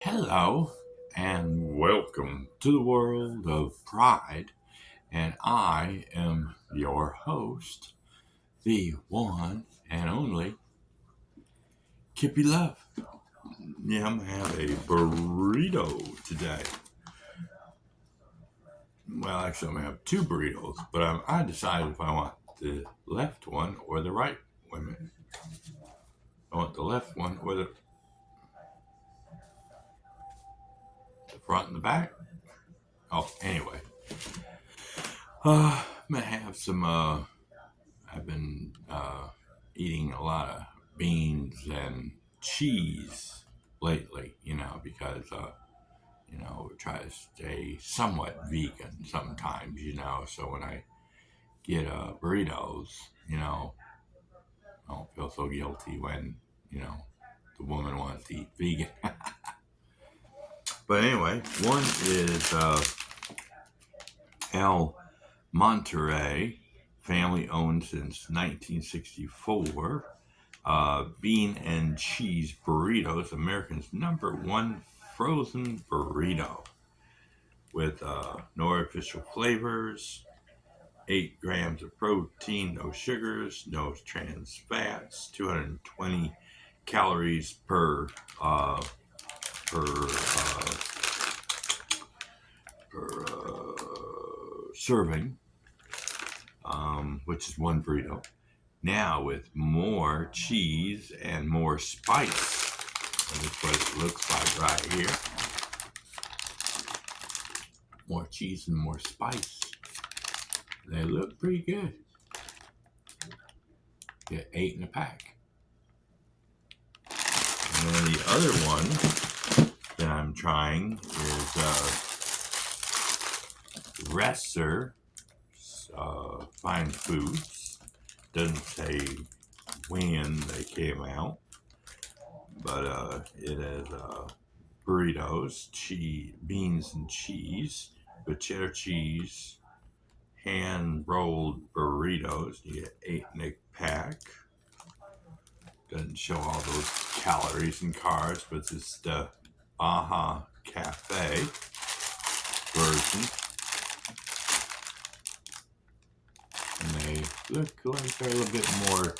Hello and welcome to the world of pride. And I am your host, the one and only Kippy Love. Yeah, I'm gonna have a burrito today. Well, actually, I'm gonna have two burritos, but I decided if I want the left one or the right. Wait a minute. I want the left one or the front and the back. Oh, anyway. I'm gonna have some I've been eating a lot of beans and cheese lately, because, we try to stay somewhat vegan sometimes, so when I get burritos, I don't feel so guilty when, you know, the woman wants to eat vegan. But anyway, one is El Monterey, family owned since 1964. Bean and cheese burritos, America's number one frozen burrito with no artificial flavors, 8 grams of protein, no sugars, no trans fats, 220 calories per serving, which is one burrito. Now with more cheese and more spice. And that's what it looks like right here. More cheese and more spice. They look pretty good. Get 8 in a pack. And then the other one that I'm trying is Resser Fine Foods. Doesn't say when they came out, but it has burritos, cheese, beans and cheese with cheddar cheese, hand rolled burritos. You get 8 in a pack. Doesn't show all those calories and carbs, but it's the Baja Cafe version. And they look like they're a little bit more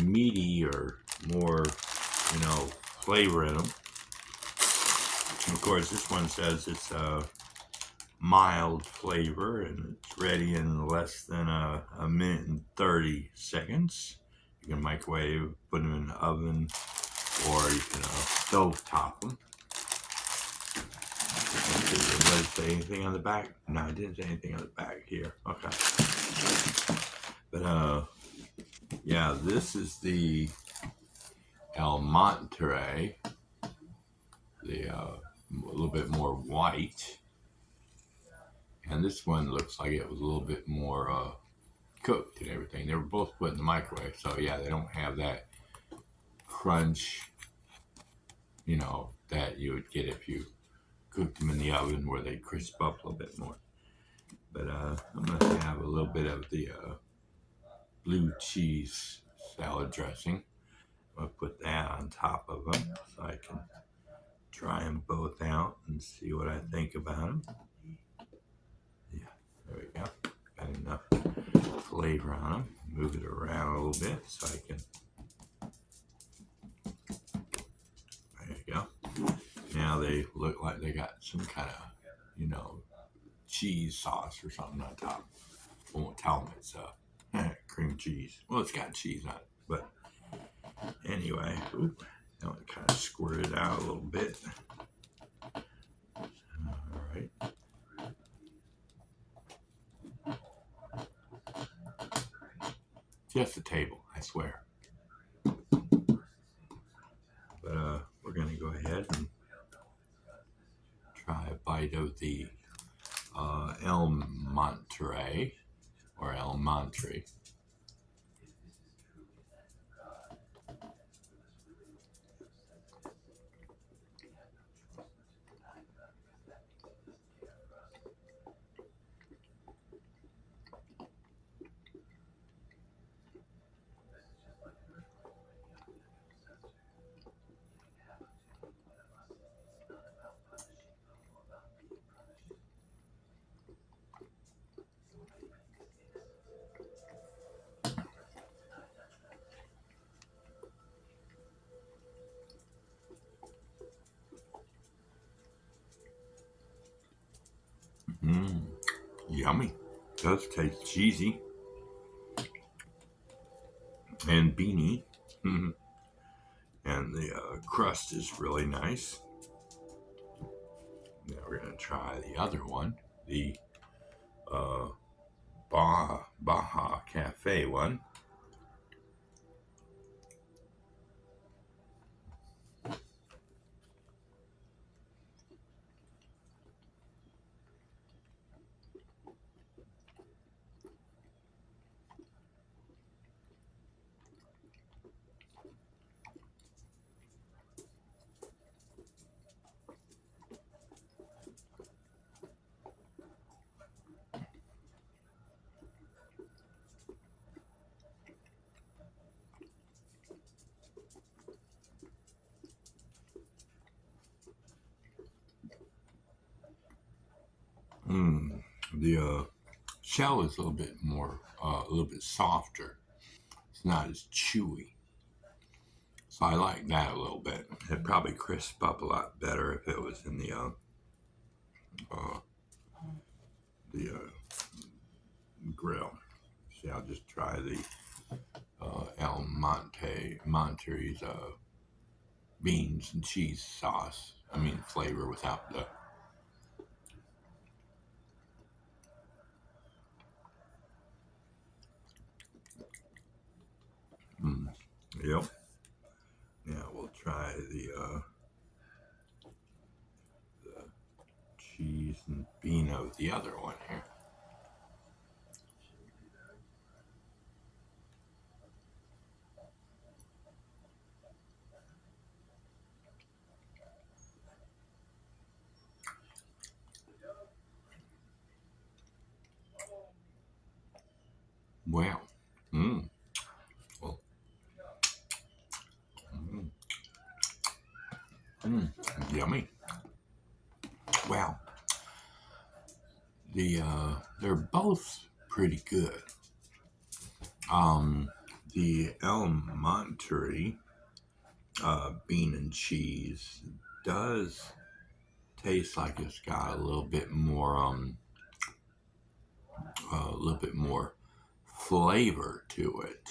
meaty or more, flavor in them. And of course, this one says it's a mild flavor and it's ready in less than a minute and 30 seconds. You can microwave, put them in the oven, or you can stove top them. Did it say anything on the back? No, it didn't say anything on the back here. Okay. But yeah, this is the El Monterey, the a little bit more white, and this one looks like it was a little bit more cooked and everything. They were both put in the microwave, so yeah, they don't have that crunch, that you would get if you cooked them in the oven where they crisp up a little bit more. But I'm gonna have a little bit of the blue cheese salad dressing. I'll put that on top of them so I can try them both out and see what I think about them. Yeah, there we go. Got enough flavor on them. Move it around a little bit so I can. There you go. Now they look like they got some kind of, cheese sauce or something on top. I won't tell them it's cream cheese. Well, it's got cheese on it, but anyway, now it kind of squirted out a little bit. All right. Just a table, I swear. But we're gonna go ahead and try a bite of the El Monterey or El Montre. Mmm, yummy. Does taste cheesy and beany. Mhm. And the crust is really nice. Now we're going to try the other one, the uh, Baja Cafe one. Mm, the shell is a little bit more, a little bit softer. It's not as chewy. So I like that a little bit. It'd probably crisp up a lot better if it was in uh, the grill. See, I'll just try the El Monte's beans and cheese sauce. I mean, flavor without the. Mm, yep. Now we'll try the cheese and bean of the other one here. Well, mm, well, mm, yummy. Well, they're both pretty good. Um, the El Monterey bean and cheese does taste like it's got a little bit more flavor to it.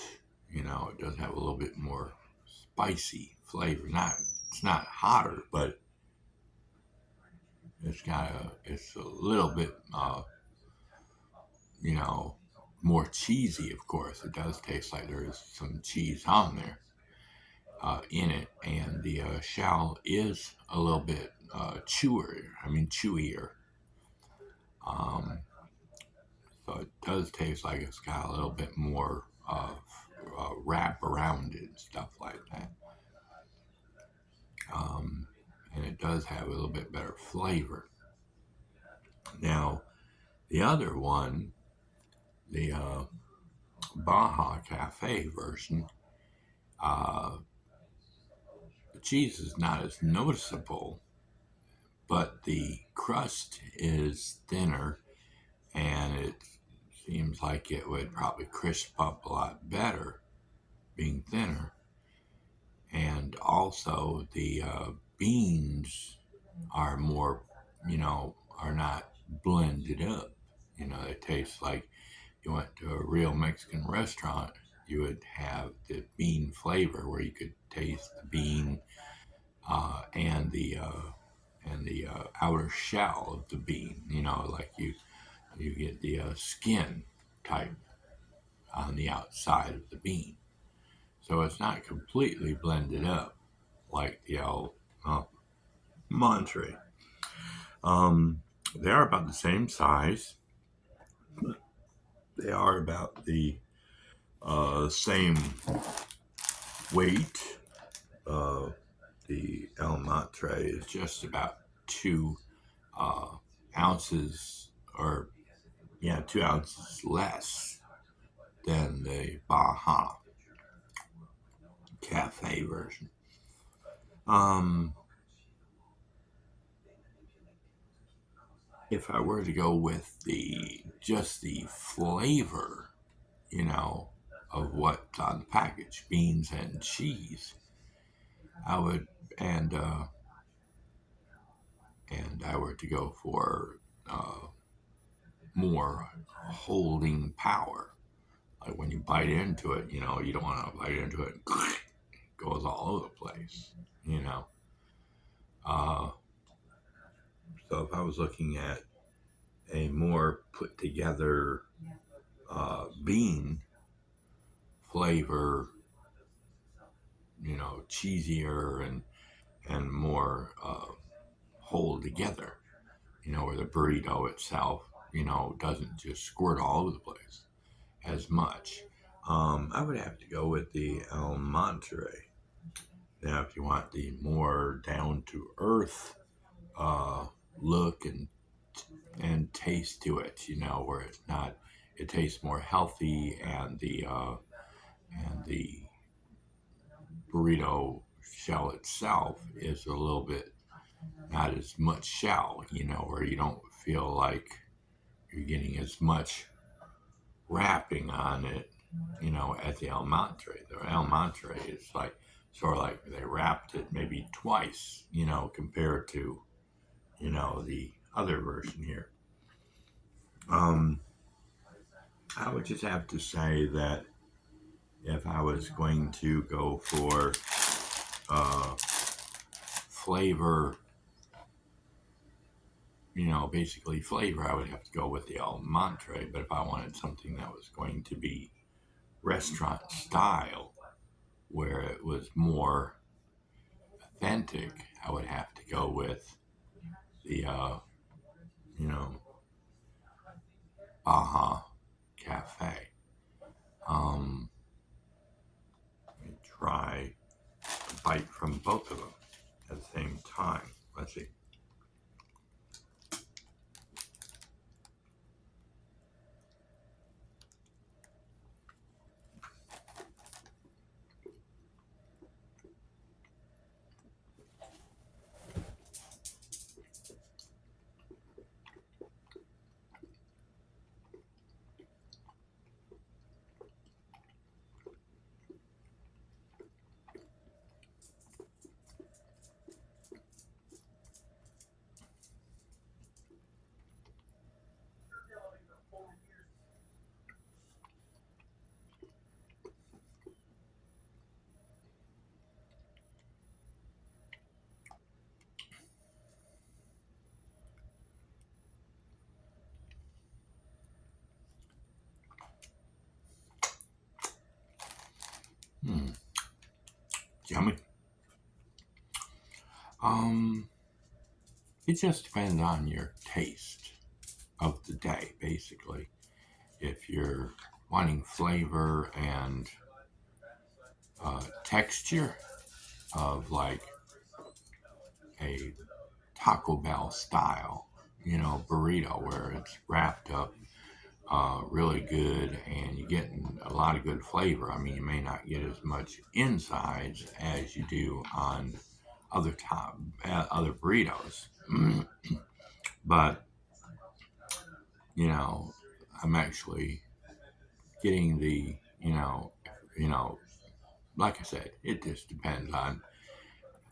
You know, it does have a little bit more spicy flavor. It's not hotter, but it's a little bit, you know, more cheesy. Of course, it does taste like there is some cheese on there in it, and the shell is a little bit chewier. I mean, chewier. Um, so it does taste like it's got a little bit more wrap around it and stuff like that. Um, and it does have a little bit better flavor. Now, the other one, the Baja Cafe version, uh, the cheese is not as noticeable, but the crust is thinner, and it seems like it would probably crisp up a lot better being thinner. And also, the beans are more, are not blended up. They taste like you went to a real Mexican restaurant, you would have the bean flavor where you could taste the bean and the outer shell of the bean. Like you get the skin type on the outside of the bean. So it's not completely blended up like the old Monterey. They are about the same size. They are about the same weight. Uh, the El Monterey is just about 2 ounces, or 2 ounces less than the Baja Cafe version. Um, if I were to go with the flavor, you know, of what's on the package, beans and cheese, I would, and I were to go for more holding power. Like when you bite into it, you don't want to bite into it, it goes all over the place, you know. Uh, so if I was looking at a more put together bean flavor, cheesier and more hold together, where the burrito itself, doesn't just squirt all over the place as much. I would have to go with the El Monterey. Now, if you want the more down to earth uh, look and taste to it, where it's not, it tastes more healthy, and the burrito shell itself is a little bit not as much shell, where you don't feel like you're getting as much wrapping on it, at the El Monterey. The El Monterey is like sort of like they wrapped it maybe twice, compared to, the other version here. Um, I would just have to say that if I was going to go for flavor, basically flavor, I would have to go with the El Monterey. But if I wanted something that was going to be restaurant style, where it was more authentic, I would have to go with the, you know, Baja Cafe. Um, Let me try a bite from both of them at the same time. Let's see. Hmm, yummy. Um, it just depends on your taste of the day, basically. If you're wanting flavor and texture of like a Taco Bell style, burrito where it's wrapped up really good and you're getting a lot of good flavor. I mean, you may not get as much insides as you do on other burritos, but you know, I'm actually getting the you know, like I said, it just depends on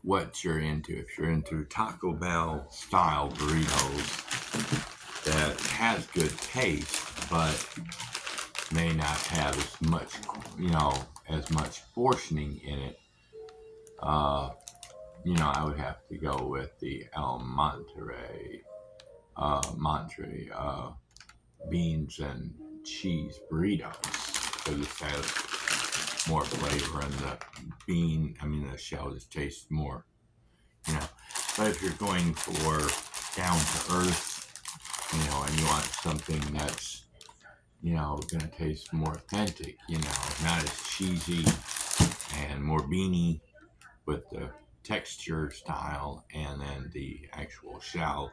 what you're into. If you're into Taco Bell style burritos that has good taste, but may not have as much, as much portioning in it, uh, I would have to go with the El Monterey beans and cheese burritos because it has more flavor and the shell just tastes more, you know. But if you're going for down to earth, and you want something that's, going to taste more authentic, not as cheesy and more beany with the texture style, and then the actual shell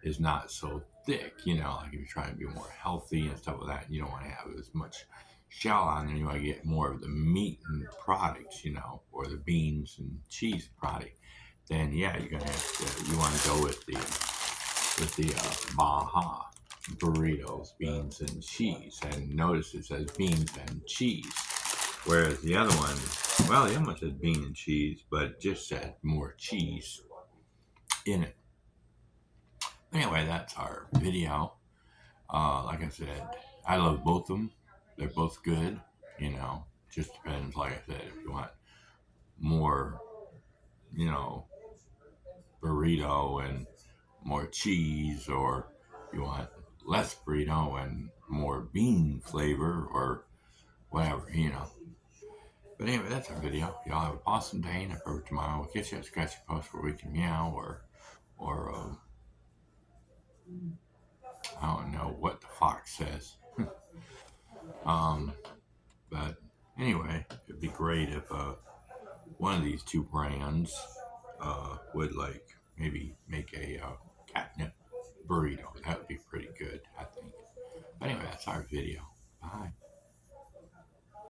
is not so thick, like if you're trying to be more healthy and stuff like that, you don't want to have as much shell on there. You want to get more of the meat and products, or the beans and cheese product. Then yeah, you're gonna have to. You want to go with the Baja burritos, beans and cheese. And notice it says beans and cheese, whereas the other one, well, the other one says bean and cheese, but it just said more cheese in it. Anyway, that's our video. Like I said, I love both of them. They're both good. You know, just depends. Like I said, if you want more, you know, burrito and more cheese, or you want less burrito and more bean flavor, or whatever, you know. But anyway, that's our video. Y'all have an awesome day and a perfect tomorrow. We'll catch you at Scratchy Post where we can meow or I don't know what the fox says. Um, but anyway, it'd be great if one of these two brands would like maybe make a catnip burrito. That would be pretty good, I think. But anyway, that's our video. Bye.